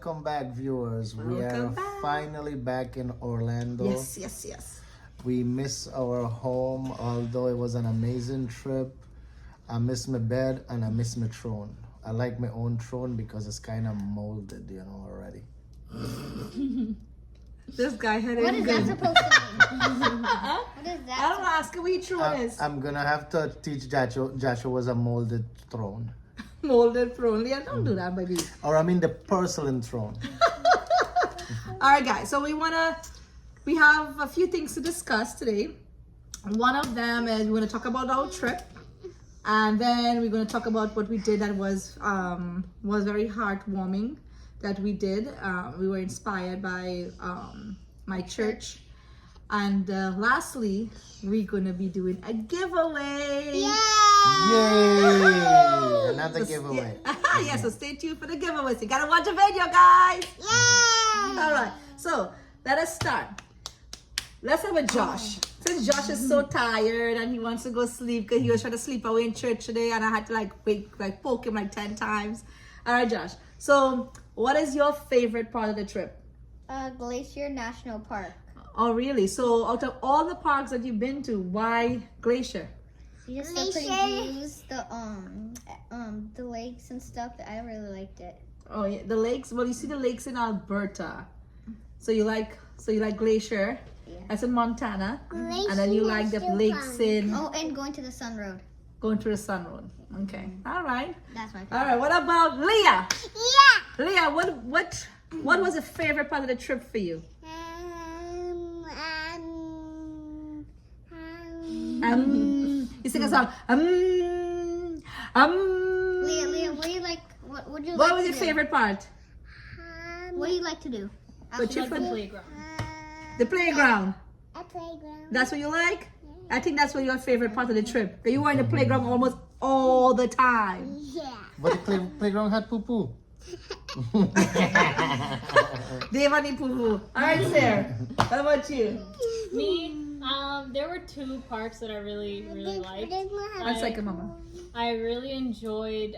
Welcome back, viewers. We are Welcome back. finally back in Orlando. Yes. We miss our home, although it was an amazing trip. I miss my bed and I miss my throne. I like my own throne because it's kind of molded, already. This guy had it What is good. that supposed to mean? What is I that? don't ask him which one is. I'm gonna have to teach Joshua was a molded throne. Molded throne. Leah, don't do that, baby. Or I mean the porcelain throne. All right, guys. So we have a few things to discuss today. One of them is we're gonna talk about our trip, and then we're gonna talk about what we did that was very heartwarming. That we did. We were inspired by my church, and lastly, we're gonna be doing a giveaway. Yay! Another giveaway. Yeah, so stay tuned for the giveaways. You gotta watch the video, guys. All right, so let us start. Let's have a Josh. Since Josh is so tired and he wants to go sleep because he was trying to sleep away in church today, and I had to poke him 10 times. All right, Josh. So, what is your favorite part of the trip? Glacier National Park. Oh, really? So, out of all the parks that you've been to, why Glacier? Just the pretty views, the lakes and stuff. I really liked it. Oh, yeah, the lakes. Well, you see the lakes in Alberta. So you like Glacier. Yeah. That's in Montana. And then you like the lakes in Oh, and going to the Sun Road. going to the Sun Road. Okay. All right. That's my favorite. All right. What about Leah? Yeah. Leah, what was the favorite part of the trip for you? You sing a song. Leah, what do you like? What would you What like was to your do? favorite part? What do you like to do? What you Like the fun- playground. The playground. A playground. That's what you like? I think that's what your favorite part of the trip. That you were in the playground almost all the time. Yeah. But the playground had poo-poo. Devani Poo. All right, Sarah. What about you? Me, there were two parks that I really liked. One second, Mama. I really enjoyed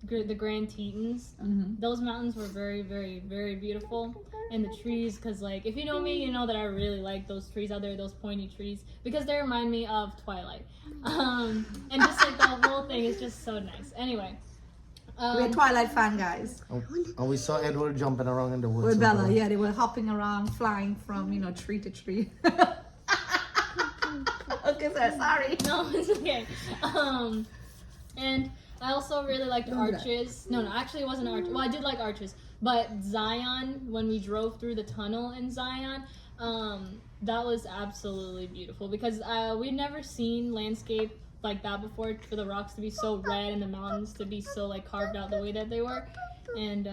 the Grand Tetons. Mm-hmm. Those mountains were very, very, very beautiful. And the trees, because like, if you know me, you know that I really like those trees out there, those pointy trees, because they remind me of Twilight. And just like the whole thing is just so nice. Anyway. We're Twilight fan, guys. And we saw Edward jumping around in the woods. With Bella, over there. yeah, they were hopping around, flying from, tree to tree. Okay, sir, sorry. No, it's okay. And I also really liked Don't do that. Arches. No, actually it wasn't Arches. Well, I did like Arches, but Zion, when we drove through the tunnel in Zion, that was absolutely beautiful because we'd never seen landscape like that before, for the rocks to be so red and the mountains to be so like carved out the way that they were, and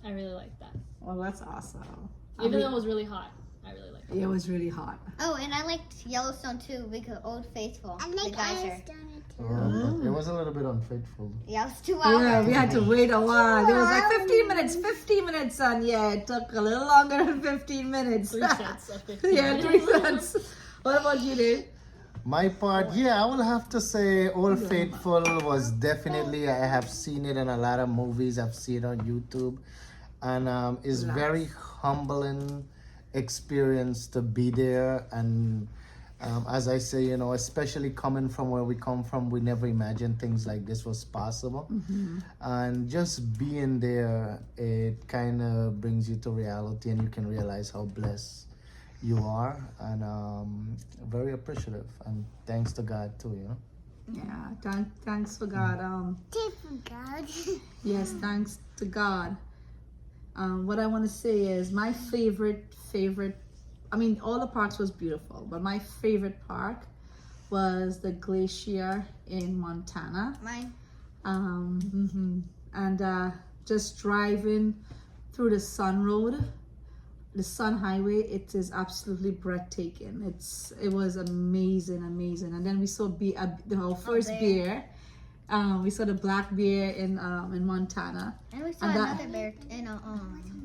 I really liked that. Well, that's awesome. Even though it was really hot, I really liked it. It was really hot. Oh, and I liked Yellowstone too because Old Faithful, I the like geyser. Yellowstone too. But it was a little bit unfaithful. Yeah, it was 2 hours. Yeah, we had to wait a while. It was like 15 minutes, and yeah, it took a little longer than 15 minutes. 3 sets of 15 Yeah, minutes. 3 sets. What about you, Dave? My part, yeah, I will have to say Old Faithful was definitely, I have seen it in a lot of movies, I've seen it on YouTube, and it's very humbling experience to be there. And as I say, especially coming from where we come from, we never imagined things like this was possible. And just being there, it kind of brings you to reality, and you can realize how blessed you are, and very appreciative, and thanks to God too. Yeah, thanks for God. God. Yes, thanks to God. What I want to say is my favorite, I mean, all the parks was beautiful, but my favorite park was the Glacier in Montana. Mine. And just driving through the Sun Road, the Sun Highway, it is absolutely breathtaking. It was amazing. And then we saw our first bear. We saw the black bear in Montana. And we saw And that- another bear in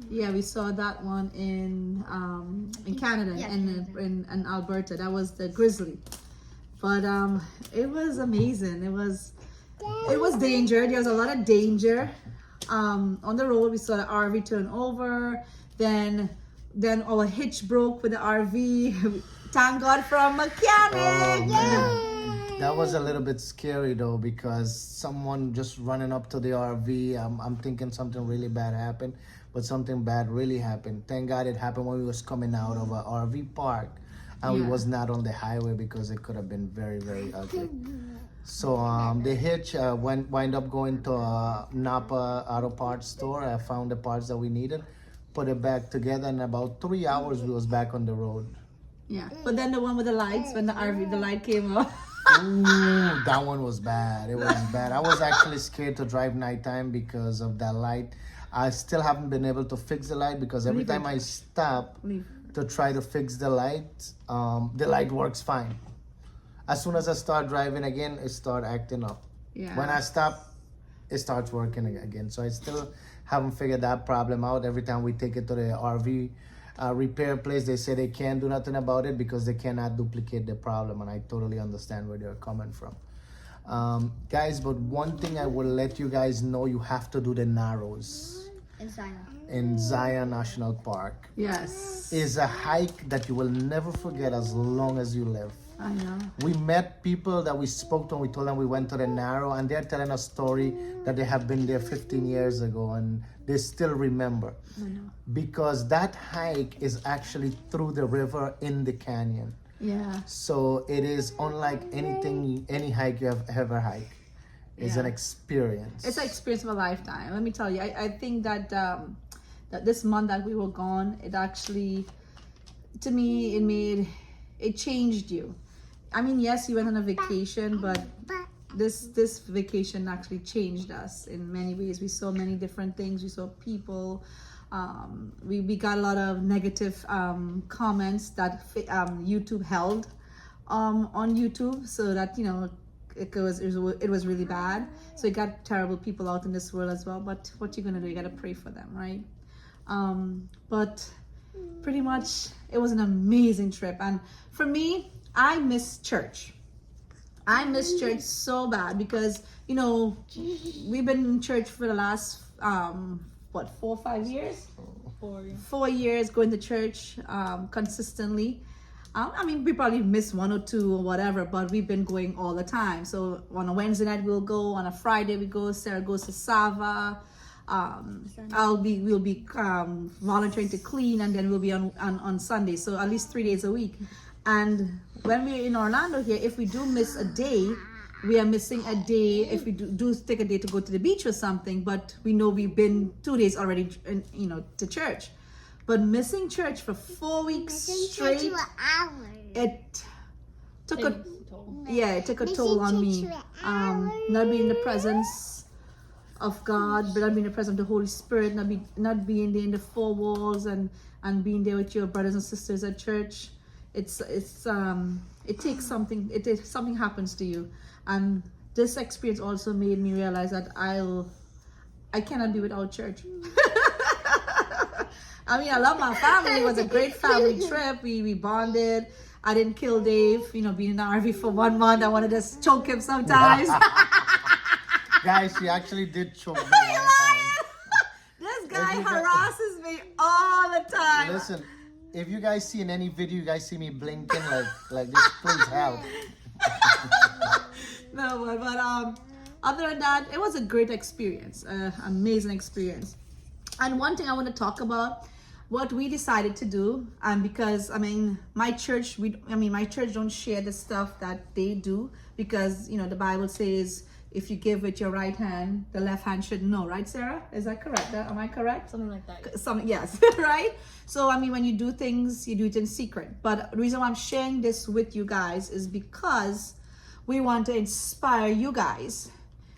Yeah, we saw that one in Canada, Yeah, in Alberta. That was the grizzly. But it was amazing. It was danger. There was a lot of danger on the road. We saw the RV turn over. Then our hitch broke with the RV. Thank God for a mechanic. Man. That was a little bit scary though, because someone just running up to the RV. I'm thinking something really bad happened, but something bad really happened. Thank God it happened when we was coming out of a RV park, and we was not on the highway, because it could have been very, very ugly. So the hitch wind up going to a Napa auto parts store. I found the parts that we needed, put it back together, and in about 3 hours we was back on the road. Yeah, but then the one with the lights, when the light came up. Ooh, that one was bad. It was bad. I was actually scared to drive nighttime because of that light. I still haven't been able to fix the light, because every time I stop to try to fix the light works fine. As soon as I start driving again, it start acting up. Yeah. When I stop, it starts working again. So I still haven't figured that problem out. Every time we take it to the RV repair place, they say they can't do nothing about it because they cannot duplicate the problem, and I totally understand where they're coming from. Guys, but one thing I will let you guys know, you have to do the Narrows in Zion National Park. Yes. Is a hike that you will never forget as long as you live. I know. We met people that we spoke to, and we told them we went to the Narrow, and they're telling a story that they have been there 15 years ago, and they still remember. I know. Because that hike is actually through the river in the canyon. Yeah. So it is unlike any hike you have ever hiked. It's an experience. It's an experience of a lifetime. Let me tell you, I think that that this month that we were gone, it actually, to me, it changed you. I mean, yes, you went on a vacation, but this vacation actually changed us in many ways. We saw many different things. We saw people. We got a lot of negative comments that YouTube held on YouTube, so that it was really bad. So it got terrible people out in this world as well. But what you gonna do? You gotta pray for them, right? But pretty much it was an amazing trip, and for me, I miss church. I miss church so bad, because we've been in church for the last 4 or 5 years? 4 years going to church consistently. I mean, we probably miss 1 or 2 or whatever, but we've been going all the time. So on a Wednesday night we'll go, on a Friday we go, Sarah goes to Sava. We'll be volunteering to clean, and then we'll be on Sunday. So at least 3 days a week. And when we're in Orlando here, if we do miss a day, we are missing a day if we do take a day to go to the beach or something, but we know we've been 2 days already, to church. But missing church for 4 weeks straight, it took a toll on me. Not being in the presence of God, but not being in the presence of the Holy Spirit, not being there in the 4 walls and being there with your brothers and sisters at church. It takes something. Something happens to you, and this experience also made me realize that I cannot be without church. I mean, I love my family. It was a great family trip. We bonded. I didn't kill Dave. Being in the RV for 1 month, I wanted to choke him sometimes. Guys, she actually did choke me one time. This guy harasses me all the time. Listen, if you guys see in any video, you guys see me blinking like this, please help. No, but other than that, it was a great experience, amazing experience. And one thing I want to talk about, what we decided to do, because my church don't share the stuff that they do, because the Bible says if you give with your right hand, the left hand should know, right, Sarah? Is that correct? Am I correct? Something like that. Yes, right? So, when you do things, you do it in secret. But the reason why I'm sharing this with you guys is because we want to inspire you guys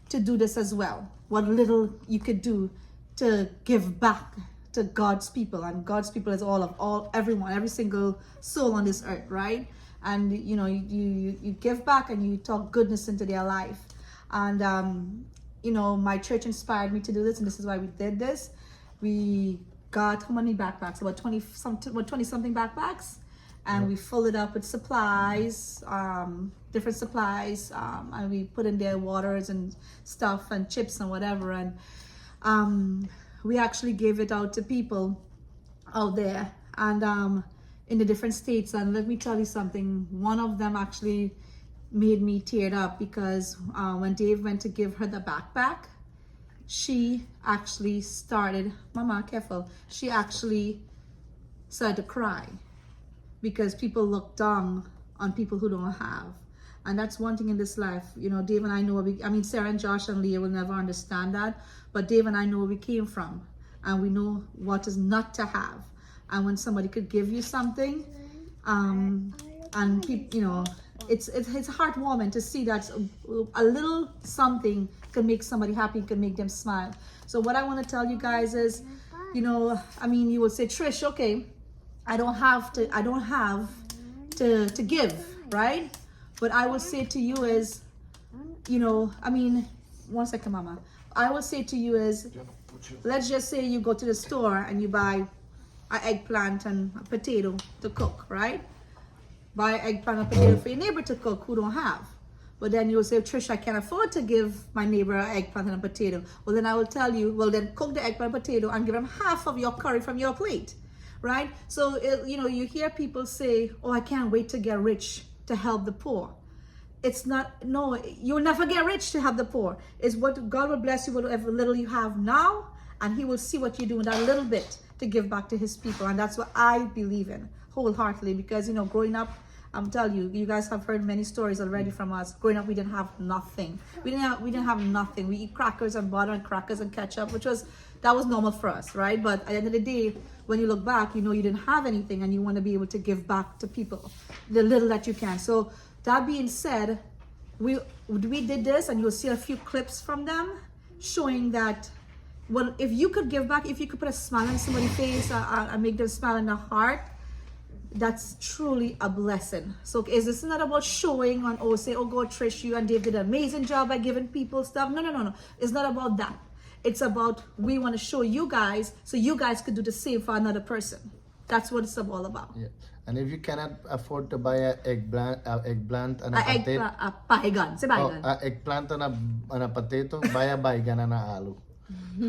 to do this as well. What little you could do to give back to God's people. And God's people is everyone, every single soul on this earth, right? And, you give back and you talk goodness into their life. And, my church inspired me to do this, and this is why we did this. We got how many backpacks? About 20 something backpacks, and we filled it up with supplies, different supplies, and we put in there waters and stuff and chips and whatever. And we actually gave it out to people out there and in the different states. And let me tell you something, one of them actually made me tear up because when Dave went to give her the backpack, she actually started, Mama, careful, she actually started to cry because people look down on people who don't have. And that's one thing in this life. You know, Dave and I know, Sarah and Josh and Leah will never understand that, but Dave and I know where we came from and we know what is not to have. And when somebody could give you something, and keep, you know, it's heartwarming to see that a little something can make somebody happy, can make them smile. So what I want to tell you guys is, you know, you will say, Trish, okay, I don't have to give, right? But I will say to you is, you know, one second, Mama. I will say to you is, let's just say you go to the store and you buy an eggplant and a potato to cook, right? Buy eggplant and potato for your neighbor to cook who don't have. But then you will say, Trish, I can't afford to give my neighbor an eggplant and a potato. Well, then I will tell you, well, then cook the eggplant and potato and give them half of your curry from your plate, right? So, you know, you hear people say, oh, I can't wait to get rich to help the poor. It's not, no, you'll never get rich to help the poor. It's what God will bless you with whatever little you have now, and he will see what you do with that little bit to give back to his people. And that's what I believe in wholeheartedly, because, you know, growing up, I'm telling you, you guys have heard many stories already from us. Growing up, we didn't have nothing. We didn't have nothing. We eat crackers and butter and crackers and ketchup, that was normal for us, right? But at the end of the day, when you look back, you know you didn't have anything and you want to be able to give back to people the little that you can. So that being said, we did this, and you'll see a few clips from them showing that, well, if you could give back, if you could put a smile on somebody's face and make them smile in the heart, that's truly a blessing. So is this not about showing on, oh, say, oh, go Trish, you and Dave did an amazing job by giving people stuff. No. It's not about that. It's about, we want to show you guys so you guys could do the same for another person. That's what it's all about. Yeah. And if you cannot afford to buy an eggplant and a potato, Pahigan. Say pahigan. Eggplant and a potato, buy a baigan and a alu.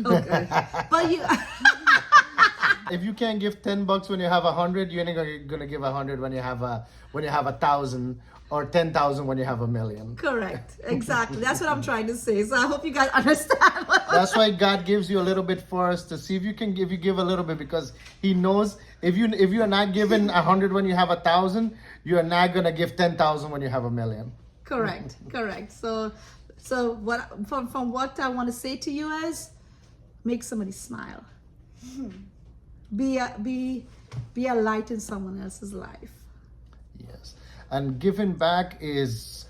Okay. But you... If you can't give $10 when you have 100, you're not gonna give 100 when you have 1,000 or 10,000 when you have 1,000,000. Correct. Exactly. That's what I'm trying to say. So I hope you guys understand. That's why God gives you a little bit first to see if you give a little bit, because He knows if you are not giving 100 when you have 1,000, you are not gonna give 10,000 when you have 1,000,000. Correct. So what from what I want to say to you is, make somebody smile. Be a light in someone else's life. Yes. And giving back is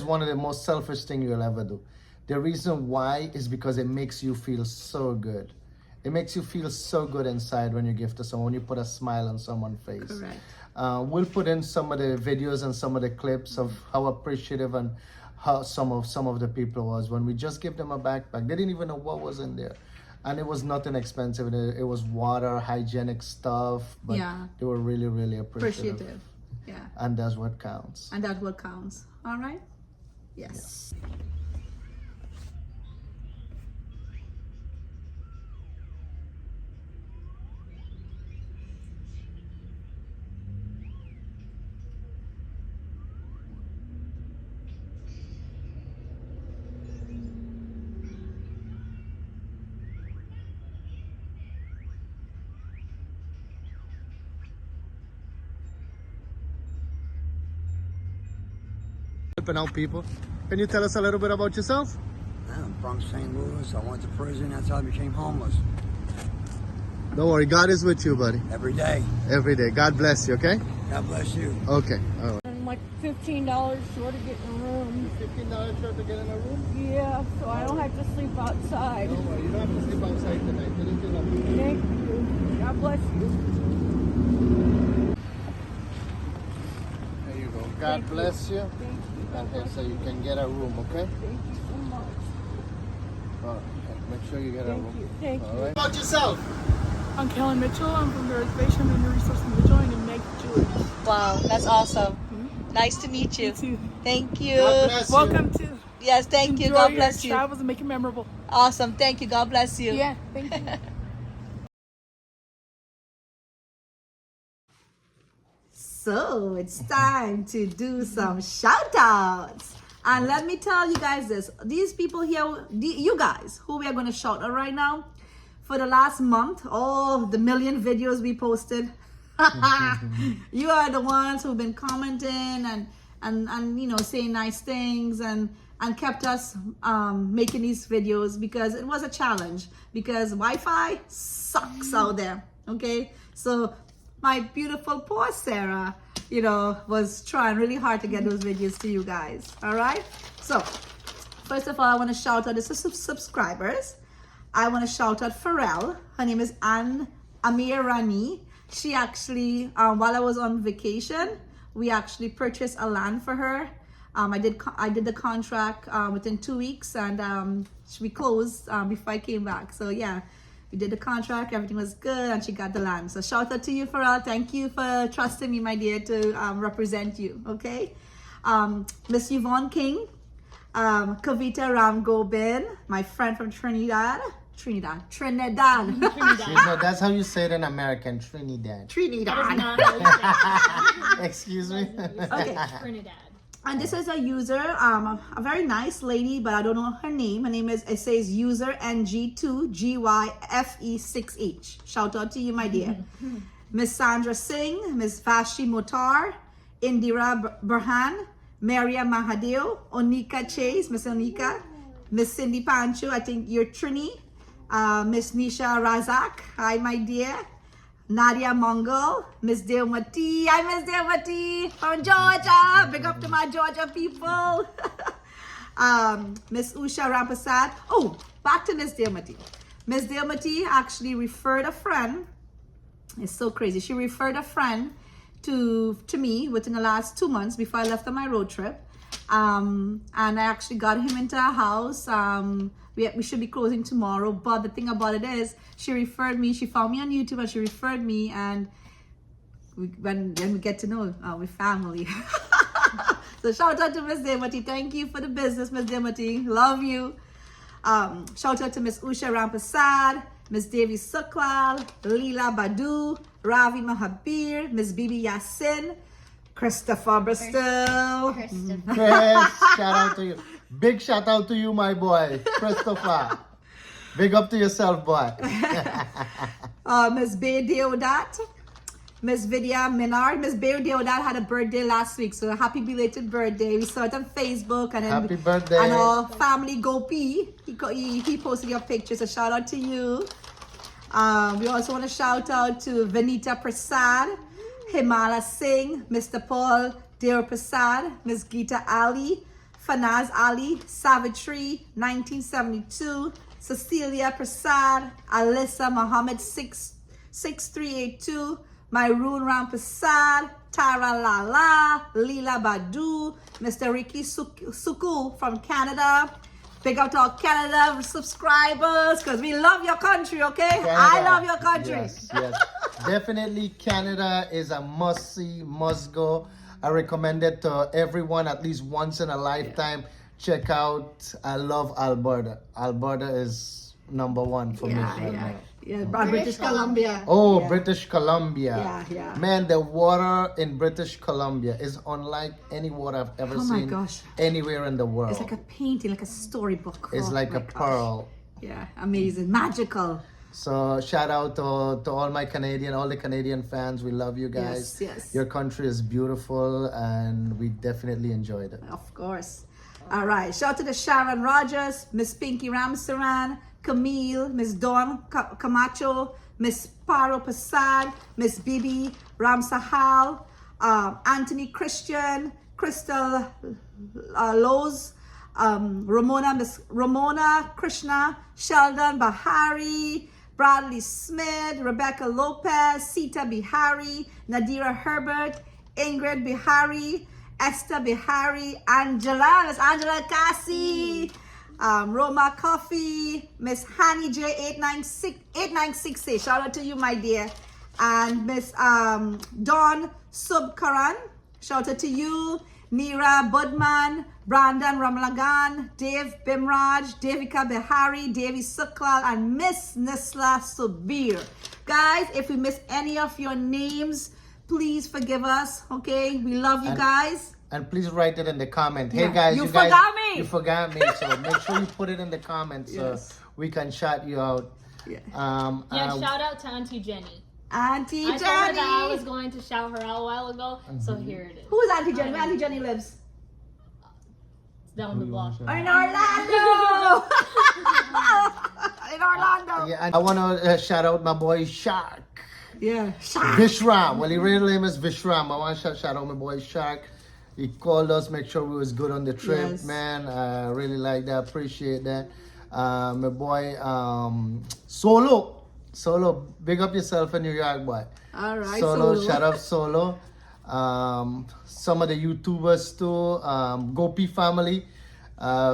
one of the most selfish things you'll ever do. The reason why is because it makes you feel so good. It makes you feel so good inside when you give to someone, when you put a smile on someone's face. Correct. We'll put in some of the videos and some of the clips of how appreciative and how some of the people was when we just gave them a backpack. They didn't even know what was in there. And it was nothing expensive. It was water, hygienic stuff. But yeah. They were really, really appreciative. Yeah. And that's what counts. And that's what counts. All right? Yes. Helping out people. Can you tell us a little bit about yourself? I'm from St. Louis. I went to prison. That's how I became homeless. Don't worry, God is with you, buddy. Every day. Every day. God bless you, okay? God bless you. Okay. All right. I'm like $15 short of getting a room. $15 short to get in a room? Yeah, so I don't have to sleep outside. Don't worry, you don't have to sleep outside tonight. Thank you. God bless you. There you go. God bless you. Thank you. And then so you can get a room, okay? Thank you so much. All right. Make sure you get a room. Thank All you. right. About yourself. I'm Kellen Mitchell. I'm from the reservation. I'm in the resource individual and make Jewish. Wow, that's awesome. Nice to meet you. You too. Thank you. God bless you. Welcome to Yes, thank you. Enjoy God your bless you. travels and make it memorable. Awesome. Thank you. God bless you. Yeah, thank you. So it's time to do some shout outs. And let me tell you guys this. These people here, you guys, who we are going to shout out right now, for the last month, all the million videos we posted, you are the ones who've been commenting and you know, saying nice things and kept us making these videos, because it was a challenge, because Wi-Fi sucks out there. Okay, so my beautiful poor Sarah, you know, was trying really hard to get those videos to you guys. All right, so first of all, I want to shout out the subscribers. I want to shout out Pharrell. Her name is Anne Amir Rani. She actually, while I was on vacation, we actually purchased a land for her. I did the contract within 2 weeks, and we closed before I came back. So yeah, we did the contract, everything was good, and she got the land. So shout out to you, Pharrell. Thank you for trusting me, my dear, to represent you. Okay, Miss Yvonne King, Kavita Ramgobin, my friend from Trinidad. Trinidad. You know, that's how you say it in American, Trinidad. That is not how you say Excuse me. it. Okay. Trinidad. And this is a user, a very nice lady, but I don't know her name. Her name is, it says user NG2GYFE6H. Shout out to you, my dear. Miss Sandra Singh, Miss Vashi Motar, Indira Burhan, Maria Mahadev, Onika Chase, Miss Onika, Miss Cindy Pancho, I think you're Trini, Miss Nisha Razak, hi my dear. Nadia Mongol, Miss Deomati, hi Miss Deomati from Georgia, big up to my Georgia people. Miss Usha Rampasad. Oh, back to Miss Deomati. Miss Deomati actually referred a friend. It's so crazy. She referred a friend to me within the last 2 months before I left on my road trip. And I actually got him into a house. We should be closing tomorrow, but the thing about it is she referred me. She found me on YouTube and she referred me, and when we get to know, we're family. So shout out to Miss Demati. Thank you for the business, Miss Demati. Love you. Shout out to Miss Usha Rampasad, Miss Devi Suklal, Leela Badu, Ravi Mahabir, Miss Bibi Yasin, Christopher Bristol. Chris, shout out to you. Big shout out to you, my boy, Christopher. Big up to yourself, boy. Miss Bay Deodat, Miss Vidya Menard. Miss Bay Deodat had a birthday last week, so happy belated birthday. We saw it on Facebook, and then Happy birthday. And our family Gopi, he posted your picture, so shout out to you. We also want to shout out to Vanita Prasad, Himala Singh, Mr. Paul Deo Prasad, Miss Geeta Ali, Fanaz Ali, Savitri 1972, Cecilia Prasad, Alyssa Mohammed 6382, Myroon Ram Prasad, Tara Lala, Leela Badu, Mr. Ricky Suku from Canada. Big up to all Canada subscribers, because we love your country, okay? Canada. I love your country. Yes, yes. Definitely Canada is a must-see, must-go. I recommend it to everyone at least once in a lifetime. Check out, I love Alberta. Alberta is number one for me right now. Yeah, British Columbia. Oh, Yeah. British Columbia. Yeah. Man, the water in British Columbia is unlike any water I've ever Oh my seen gosh. anywhere in the world. It's like a painting, like a storybook. It's Oh like my a gosh. pearl. Yeah, amazing, magical. So shout out to all my all the Canadian fans. We love you guys. Yes. Your country is beautiful and we definitely enjoyed it. Of course. All right. Shout out to the Sharon Rogers, Miss Pinky Ramsaran, Camille, Miss Dawn Camacho, Miss Paro Prasad, Miss Bibi Ramsahal, Anthony Christian, Crystal Lowe's, Miss Ramona Krishna, Sheldon Bahari, Bradley Smith, Rebecca Lopez, Sita Bihari, Nadira Herbert, Ingrid Bihari, Esther Bihari, Angela, Miss Angela Cassie, Roma Coffee, Miss Hani J8968. Shout out to you, my dear. And Miss Dawn Subkaran. Shout out to you. Neera Budman, Brandon Ramlagan, Dave Bimraj, Devika Behari, Devi Suklal, and Miss Nisla Subir. Guys, if we miss any of your names, please forgive us, okay? We love you guys. And please write it in the comment. Hey Yeah. guys, You guys, forgot me. You forgot me. So make sure you put it in the comments so Yes. we can shout you out. Yeah. Shout out to Auntie Jenny. Auntie I told her that I Jenny. was going to shout her out a while ago, so here it is. Who is Auntie Jenny? Where Auntie Jenny lives? It's down the block. In Orlando. In Orlando. Yeah, and I want to shout out my boy Shark. Yeah. Vishram. Well, his real name is Vishram. I want to shout out my boy Shark. He called us, make sure we was good on the trip, Yes. man. I really like that, appreciate that. My boy Solo. Solo, big up yourself in New York, boy. All right. Solo, shout out Solo. Some of the YouTubers too. Gopi family.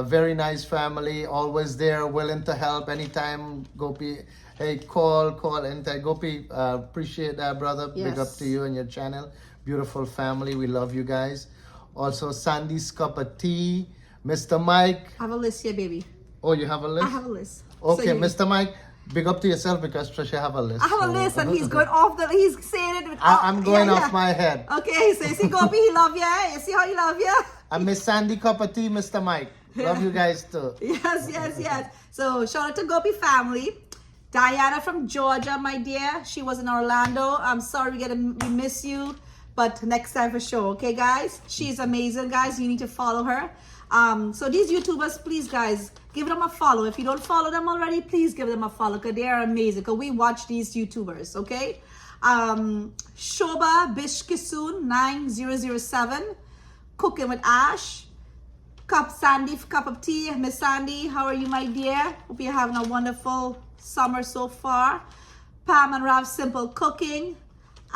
Very nice family. Always there, willing to help anytime. Gopi, hey, call anytime. Gopi, appreciate that, brother. Big up Yes. to you and your channel. Beautiful family. We love you guys. Also, Sandy's Cup of Tea. Mr. Mike. I have a list here, baby. Oh, you have a list? I have a list. Okay, So you- Mr. Mike, big up to yourself because Trisha have a list. I have a So- list and he's going off the, he's saying it with I'm going yeah, off yeah. my head. Okay, so you see Gopi, he love you, eh? You see how he love you? And Miss Sandy Cup of Tea, Mr. Mike. Love you guys too. Yes. So shout out to Gopi family. Diana from Georgia, my dear. She was in Orlando. I'm sorry we miss you, but next time for sure. Okay, guys. She's amazing, guys. You need to follow her. So these YouTubers, please, guys, give them a follow. If you don't follow them already, please give them a follow because they are amazing. Because we watch these YouTubers. Okay. Shoba Bishkisoon 9007, Cooking with Ash. Sandy, cup of tea. Miss Sandy, how are you, my dear? Hope you're having a wonderful summer so far. Pam and Rav Simple Cooking.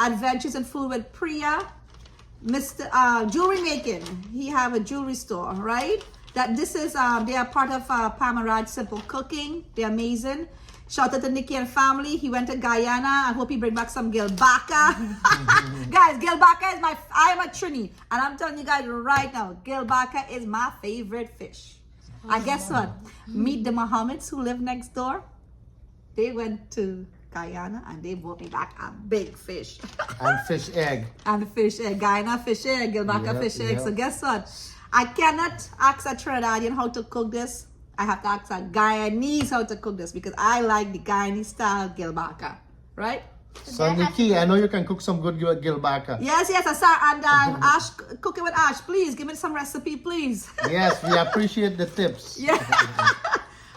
Adventures in Food with Priya. Mr. Jewelry Making. He have a jewelry store, right? This is they are part of Pam and Raj Simple Cooking. They're amazing. Shout out to Nikki and family. He went to Guyana. I hope he bring back some gilbaka. Guys, gilbaka is I am a Trini. And I'm telling you guys right now, gilbaka is my favorite fish. And guess what? Meet the Mohammeds who live next door. They went to Guyana and they brought me back a big fish. And fish egg. And fish egg, Guyana fish egg, gilbaka Yep, fish egg. yep. So guess what? I cannot ask a Trinidadian how to cook this. I have to ask a Guyanese how to cook this because I like the Guyanese style gilbaka, right? So Nikki, I know you can cook some good gilbaka. Yes, sir. And Ash, Cooking with Ash, please give me some recipe, please. Yes, we appreciate the tips. Yeah.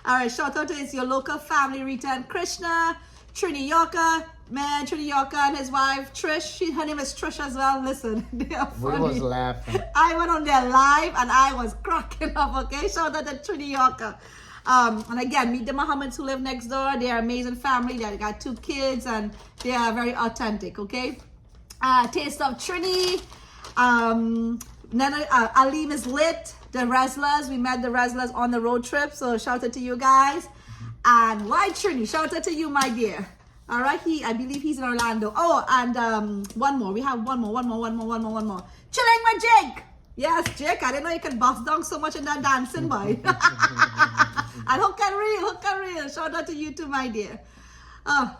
All right, shout out to it's your local family, Rita and Krishna, Trini Yorka, man, Trini Yorka and his wife, Trish. Her name is Trish as well. Listen, they are We funny. was laughing. I went on there live and I was cracking up, okay? Shout out to Trini Yorka. And again, meet the Mohammeds who live next door. They are amazing family. They got 2 kids and they are very authentic, okay? Taste of Trini. Alim is lit. The Reslas, we met the Reslas on the road trip. So shout out to you guys. And White Trini, shout out to you, my dear. All right, I believe he's in Orlando. Oh, and one more. We have one more. Chilling with Jake. Yes, Jake. I didn't know you could bust down so much in that dancing, boy. And hook and reel. Shout out to you too, my dear.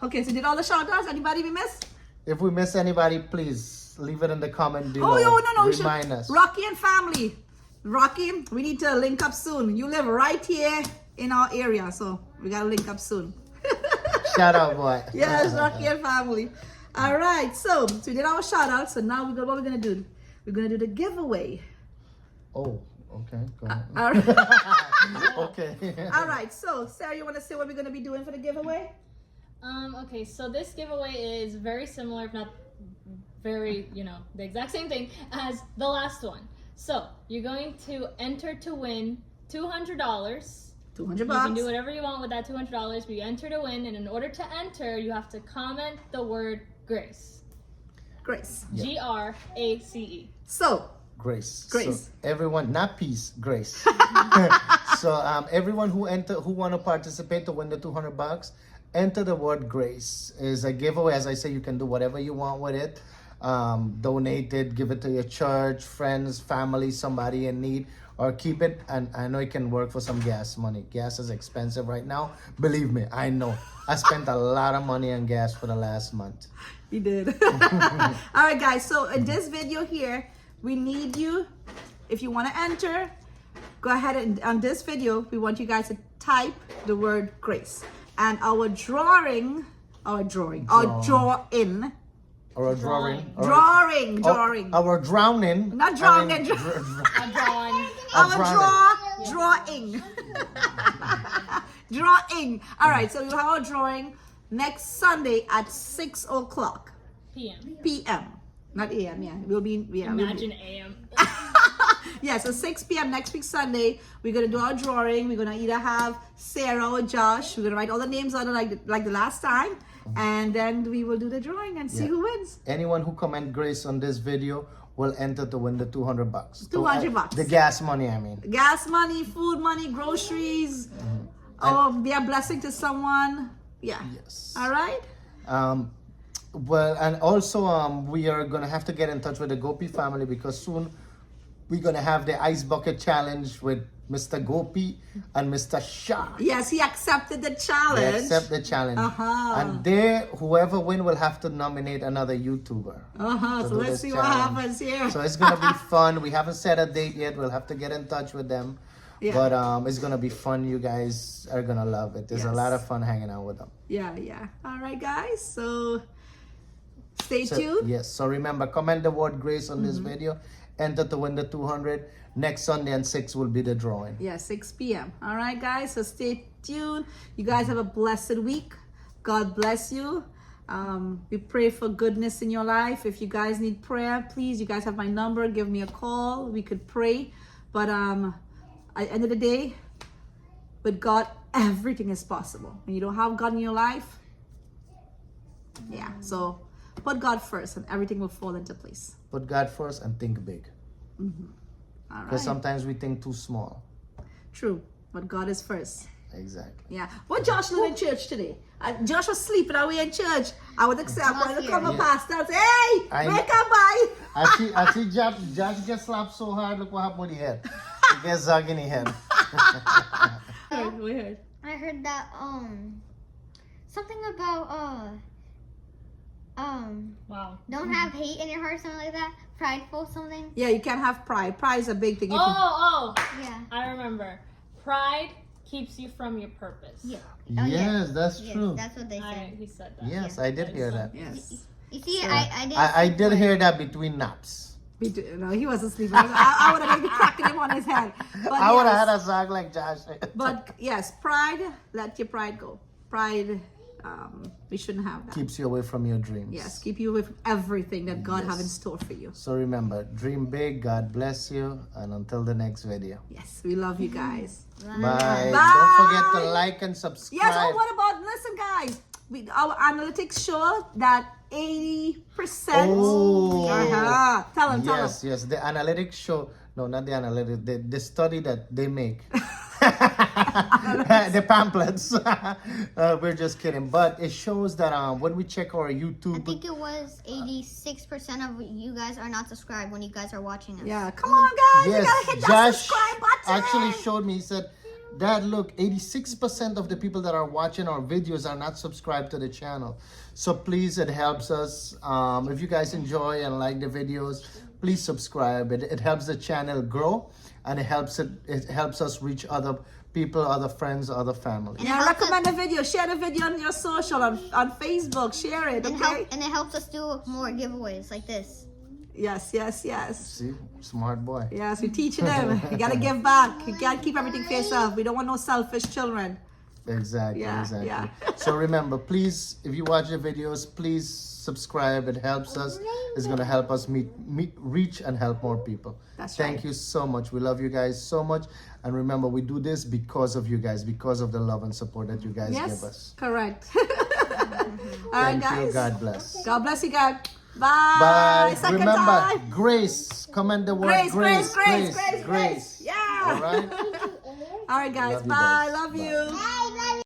Okay, so did all the shout outs? Anybody we missed? If we miss anybody, please leave it in the comment below. Oh, no. Remind us. Rocky and family. Rocky, we need to link up soon. You live right here in our area, so we got to link up soon. Shout out, boy. Yes, Rocky and family. All right, so we did our shout out. So now what we're going to do? We're going to do the giveaway. Oh, okay. Go ahead. All right. Okay. All right, so Sarah, you want to say what we're going to be doing for the giveaway? Okay, so this giveaway is very similar, if not very, the exact same thing as the last one. So you're going to enter to win $200. $200. You can do whatever you want with that $200, but you enter to win, and in order to enter, you have to comment the word Grace. Grace. Grace. So, Grace. Grace. So everyone, not peace, grace. So everyone who want to participate to win the $200, enter the word grace. Is a giveaway. As I say, you can do whatever you want with it. donate it, give it to your church, friends, family, somebody in need, or keep it. And I know it can work for some gas money. Gas is expensive right now. Believe me, I know. I spent a lot of money on gas for the last month. You did. All right, guys. So in this video here, we need you. If you want to enter, go ahead and on this video, we want you guys to type the word grace. And our drawing, our drawing, our draw in. Or a drawing. Drawing. Our drowning. Not drawing, I mean, A drawing. Our drawing. Drawing. All right, so we have our drawing next Sunday at 6 o'clock PM. p.m. Not a.m. Yeah, we'll be. Yeah, we'll be- Imagine AM. Yeah, so 6 p.m. next week Sunday, we're gonna do our drawing. We're gonna either have Sarah or Josh. We're gonna write all the names on it like the last time, and then we will do the drawing and see Yeah. who wins. Anyone who comment grace on this video will enter to win the $200. $200. The gas money, I mean. Gas money, food money, groceries. Be a blessing to someone. Yeah. Yes. All right. Well, and also we are gonna have to get in touch with the Gopi family because soon we're gonna have the ice bucket challenge with Mr. Gopi and Mr. Shah. Yes, he accepted the They challenge. accept the challenge, Uh-huh. and whoever win will have to nominate another YouTuber. So do let's this see what challenge. happens here. So it's gonna be fun. We haven't set a date yet. We'll have to get in touch with them. Yeah. But it's gonna be fun. You guys are gonna love it. There's a Yes. lot of fun hanging out with them. Yeah. All right, guys. So stay So, tuned. yes. So remember, comment the word grace on Mm-hmm. this video. Enter to win the 200. Next Sunday and 6 will be the drawing. Yeah, 6 p.m. All right, guys. So stay tuned. You guys have a blessed week. God bless you. We pray for goodness in your life. If you guys need prayer, please, you guys have my number. Give me a call. We could pray. But at the end of the day, with God, everything is possible. When you don't have God in your life, yeah. So put God first, and everything will fall into place. Put God first and think big. All Because right. sometimes we think too small. True. But God is first. Exactly. Yeah. What Josh did in church today? Josh was sleeping away in church. I would accept when to come a pastor and say, hey, wake up, boy. I see Josh get slapped so hard. Look what happened with the head. He gets zug in the head. We heard. I heard that something about Wow. don't have hate in your heart, something like that. Prideful something. Yeah, you can't have pride. Pride is a big thing. Oh, Yeah. I remember. Pride keeps you from your purpose. Yeah. Yes, that's Yes, true. that's what they said. He said that. Yes, I did hear that. Yes. You see, So, I did. I did hear that between naps. No, he wasn't sleeping. I would have maybe cracked him on his head. But I would yes, have had a zag like Josh. But yes, pride, let your pride go. Pride, we shouldn't have that. Keeps you away from your dreams. Yes, keep you away from everything that God have in store for you. So remember, dream big, God bless you, and until the next video. Yes, we love you guys. Bye. Don't forget to like and subscribe. Yes, oh, what about, listen guys, our analytics show that 80%. Oh. Tell them. Yes, the analytics show. No, not the analytics. The study that they make. The pamphlets. We're just kidding. But it shows that when we check our I YouTube. think it was 86% of you guys are not subscribed when you guys are watching us. Yeah, come on guys, Yes, you gotta hit that Josh subscribe button. actually showed me. He said, Dad, look, 86% of the people that are watching our videos are not subscribed to the channel. So please, it helps us. If you guys enjoy and like the videos, please subscribe. It helps the channel grow, and it helps us reach other people, other friends, other family. Yeah, recommend the video, share the video on your social, on Facebook, share it, okay? And it helps us do more giveaways like this. Yes. See, smart boy. Yes, we're teaching them. You gotta give back. You can't keep everything for yourself. We don't want no selfish children. Exactly, Yeah, exactly. yeah. So remember, please, if you watch the videos, please subscribe. It helps us. It's gonna help us reach and help more people. That's Thank right. you so much. We love you guys so much. And remember, we do this because of you guys, because of the love and support that you guys give Yes, us. correct. All right, Thank you. guys. God bless. God bless you guys. Bye. Bye. Second Remember, time. grace. Comment the word Grace. Yeah. All right. All right, guys. Love you Bye. guys. Love Bye. you.